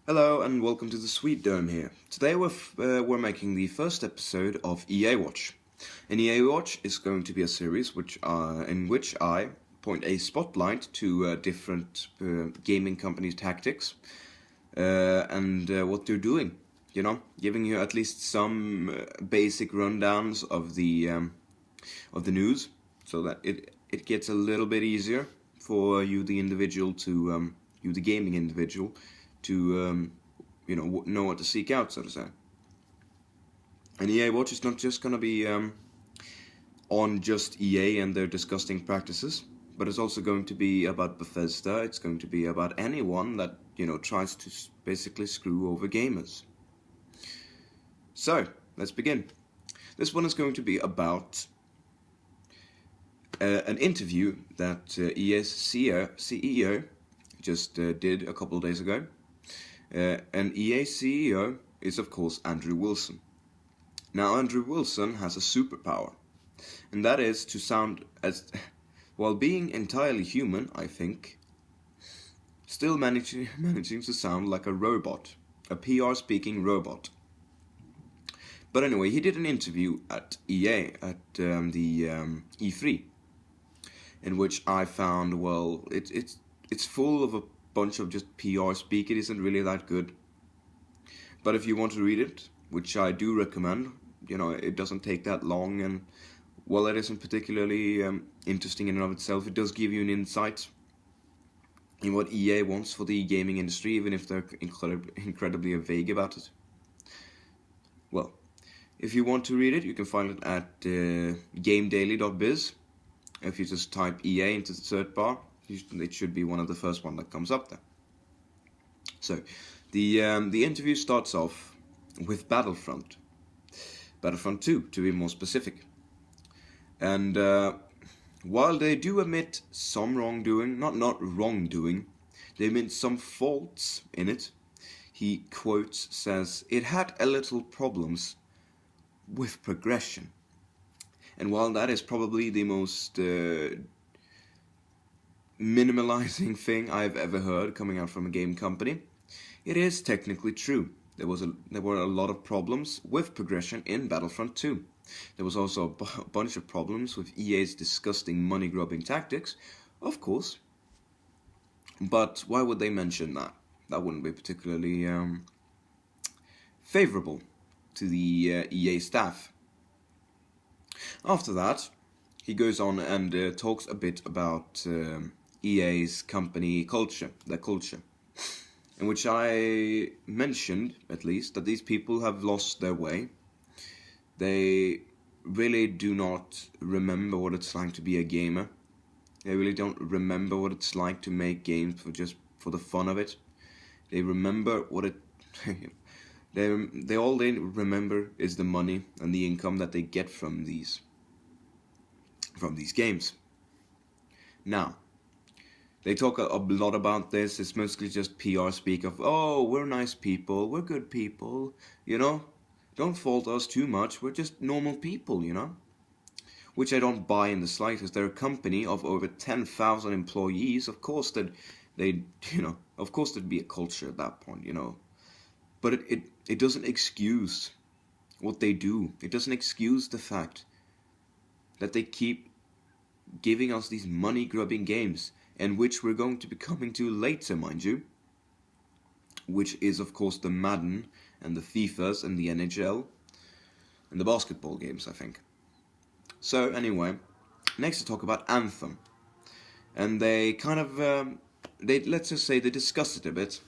Hello and welcome to the Sweet Dome here. Today we're making the first episode of EA Watch. And EA Watch is going to be a series in which I point a spotlight to different gaming companies' tactics and what they're doing. You know, giving you at least some basic rundowns of the news, so that it gets a little bit easier for you, the individual, to you, the gaming individual, to know what to seek out, so to say. And EA Watch is not just gonna be on just EA and their disgusting practices, but it's also going to be about Bethesda. It's going to be about anyone that tries to basically screw over gamers. So let's begin. This one is going to be about an interview that EA's CEO just did a couple of days ago. And EA CEO is, of course, Andrew Wilson. Now, Andrew Wilson has a superpower, and that is to sound as, while being entirely human, I think, still managing to sound like a robot, a PR-speaking robot. But anyway, he did an interview at EA, at the E3, in which I found, well, it's full of a bunch of just PR speak. It isn't really that good. But if you want to read it, which I do recommend, it doesn't take that long, and while it isn't particularly interesting in and of itself, it does give you an insight in what EA wants for the gaming industry, even if they're incredibly vague about it. Well, if you want to read it, you can find it at gamedaily.biz. If you just type EA into the search bar, it should be one of the first one that comes up there. So, the interview starts off with Battlefront 2 to be more specific. And while they do admit some wrongdoing, not wrongdoing, they admit some faults in it. He says, "It had a little problems with progression." And while that is probably the most minimalizing thing I've ever heard coming out from a game company, it is technically true. There were a lot of problems with progression in Battlefront 2. There was also a bunch of problems with EA's disgusting money-grubbing tactics, of course. But why would they mention that? That wouldn't be particularly favorable to the EA staff. After that, he goes on and talks a bit about EA's company culture, their culture, in which I mentioned, at least, that these people have lost their way. They really do not remember what it's like to be a gamer. They really don't remember what it's like to make games for the fun of it. They remember what it they all they remember is the money and the income that they get from these games. Now, they talk a lot about this. It's mostly just PR speak of, oh, we're nice people, we're good people, don't fault us too much, we're just normal people, which I don't buy in the slightest. They're a company of over 10,000 employees. Of course that of course there'd be a culture at that point, but it doesn't excuse what they do. It doesn't excuse the fact that they keep giving us these money-grubbing games, and which we're going to be coming to later, mind you, which is, of course, the Madden and the FIFAs and the NHL and the basketball games, I think. So, anyway, next to talk about Anthem. And they kind of, let's just say they discuss it a bit.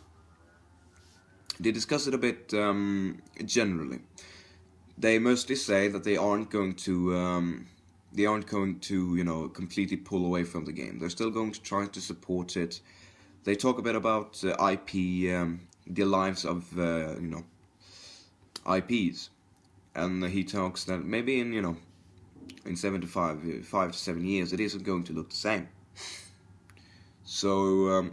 They discuss it a bit generally. They mostly say that they aren't going to completely pull away from the game. They're still going to try to support it. They talk a bit about IP, the lives of, IPs. And he talks that maybe in 5 to 7 years, it isn't going to look the same. So,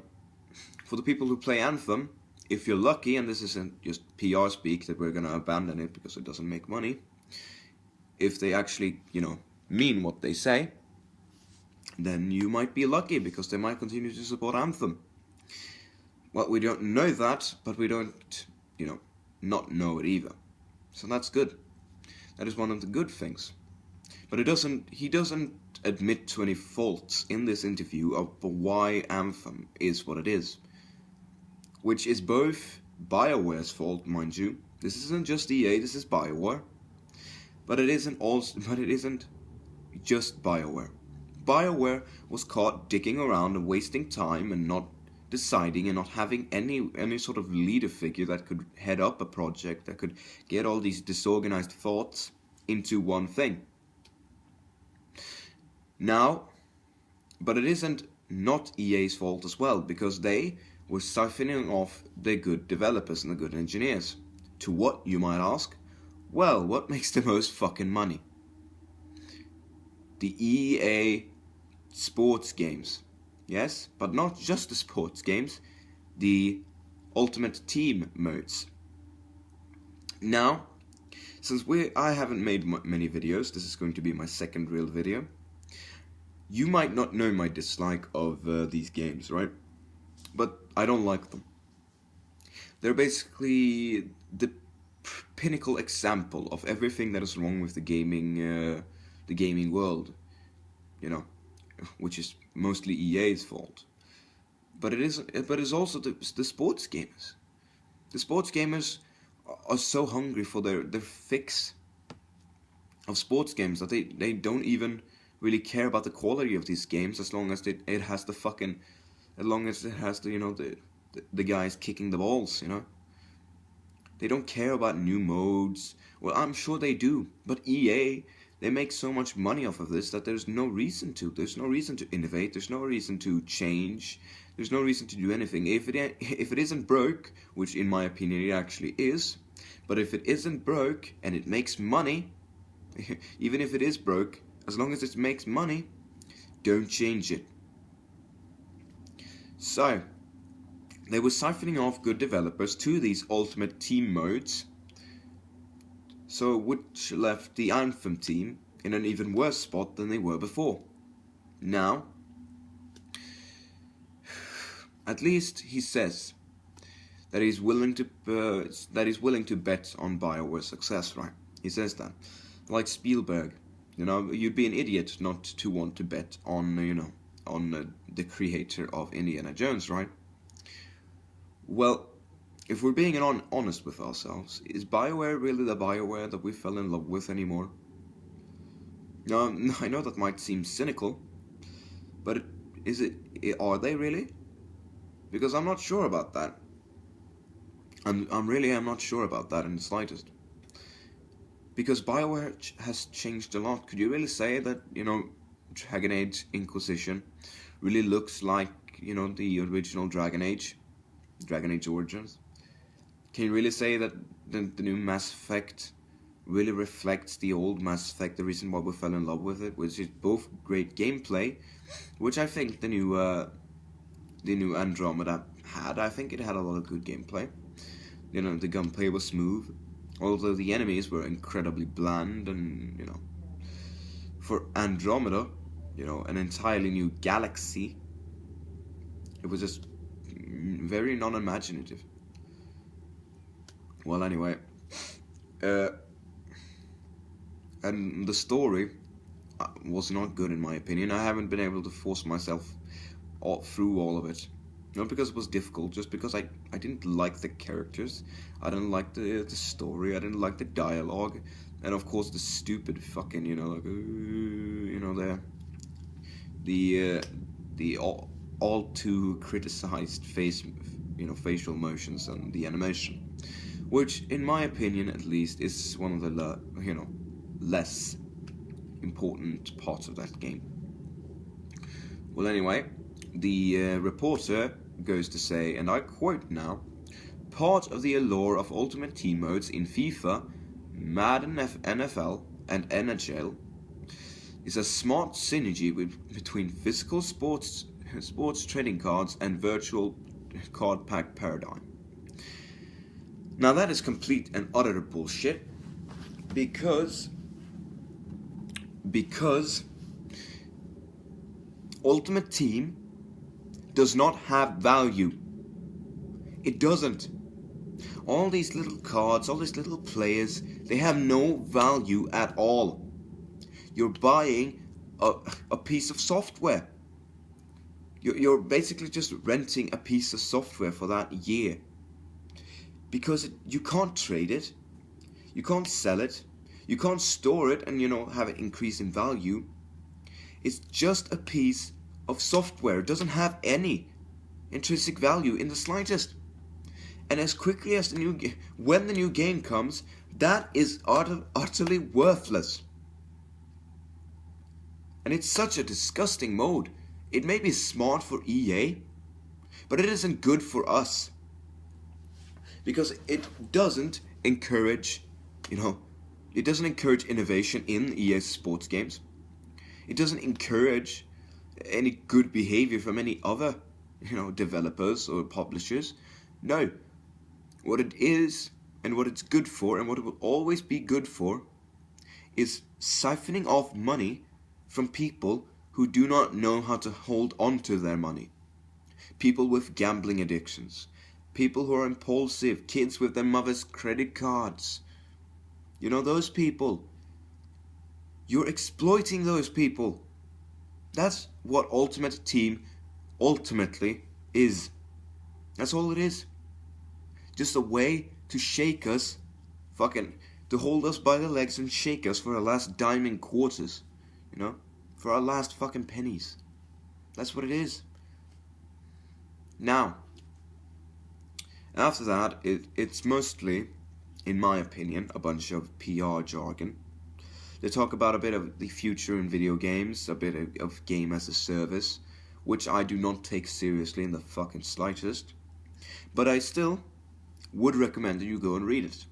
for the people who play Anthem, if you're lucky, and this isn't just PR speak that we're going to abandon it because it doesn't make money, if they actually, mean what they say, then you might be lucky because they might continue to support Anthem. Well, we don't know that, but we don't, not know it either. So that's good. That is one of the good things. But he doesn't admit to any faults in this interview of why Anthem is what it is. Which is both BioWare's fault, mind you. This isn't just EA, this is BioWare. But it isn't just BioWare. BioWare was caught dicking around and wasting time and not deciding and not having any sort of leader figure that could head up a project, that could get all these disorganized thoughts into one thing. Now, but it isn't not EA's fault as well, because they were siphoning off the good developers and the good engineers. To what, you might ask? Well, what makes the most fucking money? The EA sports games. Yes, but not just the sports games, the Ultimate Team modes. Now, since I haven't made many videos, this is going to be my second real video. You might not know my dislike of these games, right? But I don't like them. They're basically the pinnacle example of everything that is wrong with the gaming world, which is mostly EA's fault. But it's also the sports gamers. The sports gamers are so hungry for their fix of sports games that they don't even really care about the quality of these games as long as it has the guys kicking the balls, They don't care about new modes. Well, I'm sure they do, but EA, they make so much money off of this that there's no reason to. There's no reason to innovate. There's no reason to change. There's no reason to do anything. If it isn't broke, which in my opinion it actually is, but if it isn't broke and it makes money, even if it is broke, as long as it makes money, don't change it. So, they were siphoning off good developers to these Ultimate Team modes, so which left the Anthem team in an even worse spot than they were before. Now, at least he says that he's willing to bet on BioWare's success, right? He says that, like Spielberg. You'd be an idiot not to want to bet on the creator of Indiana Jones, right? Well, if we're being honest with ourselves, is BioWare really the BioWare that we fell in love with anymore? I know that might seem cynical, but are they really? Because I'm not sure about that. I'm not sure about that in the slightest. Because BioWare has changed a lot. Could you really say that, Dragon Age Inquisition really looks like, the original Dragon Age Origins? Can you really say that the new Mass Effect really reflects the old Mass Effect, the reason why we fell in love with it, which is both great gameplay, which I think the new Andromeda had. I think it had a lot of good gameplay. The gunplay was smooth, although the enemies were incredibly bland, and for Andromeda, an entirely new galaxy, it was just very non-imaginative. Well, anyway, and the story was not good in my opinion. I haven't been able to force myself through all of it. Not because it was difficult, just because I didn't like the characters, I didn't like the story, I didn't like the dialogue, and of course the stupid fucking, the all too criticized facial motions and the animation, which in my opinion at least is one of the less important parts of that game. Well, anyway, the reporter goes to say, and I quote now, "Part of the allure of Ultimate Team modes in FIFA, Madden NFL, and NHL is a smart synergy between physical sports trading cards and virtual card pack paradigm." Now that is complete and utter bullshit, because Ultimate Team does not have value. It doesn't. All these little cards, all these little players, they have no value at all. You're buying a piece of software. You're basically just renting a piece of software for that year. Because you can't trade it, you can't sell it, you can't store it and, have it increase in value. It's just a piece of software. It doesn't have any intrinsic value in the slightest. And as quickly as when the new game comes, that is utterly worthless. And it's such a disgusting mode. It may be smart for EA, but it isn't good for us. Because it doesn't encourage, it doesn't encourage innovation in EA sports games. It doesn't encourage any good behavior from any other, developers or publishers. No. What it is, and what it's good for, and what it will always be good for, is siphoning off money from people who do not know how to hold on to their money. People with gambling addictions. People who are impulsive. Kids with their mother's credit cards. Those people. You're exploiting those people. That's what Ultimate Team ultimately is. That's all it is. Just a way to shake us, to hold us by the legs and shake us for our last dime and quarters, for our last fucking pennies. That's what it is. Now, after that, it's mostly, in my opinion, a bunch of PR jargon. They talk about a bit of the future in video games, a bit of game as a service, which I do not take seriously in the fucking slightest. But I still would recommend that you go and read it.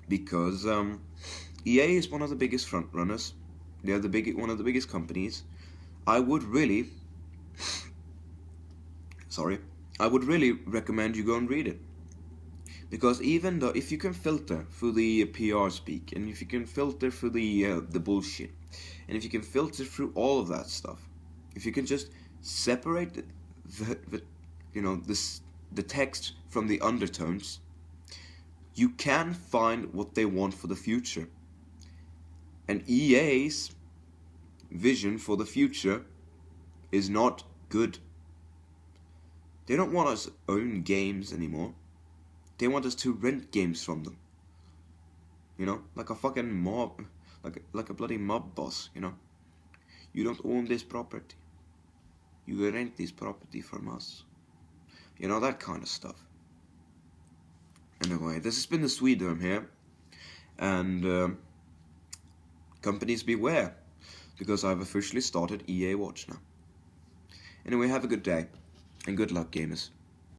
Because EA is one of the biggest front runners. They're one of the biggest companies. I would really recommend you go and read it. Because even though, if you can filter through the PR speak, and if you can filter through the bullshit, and if you can filter through all of that stuff, if you can just separate the text from the undertones, you can find what they want for the future. And EA's vision for the future is not good. They don't want us to own games anymore. They want us to rent games from them. Like a fucking mob, like a bloody mob boss, You don't own this property. You rent this property from us. That kind of stuff. Anyway, this has been the Sweeterm here. And companies beware. Because I've officially started EA Watch now. Anyway, have a good day. And good luck, gamers.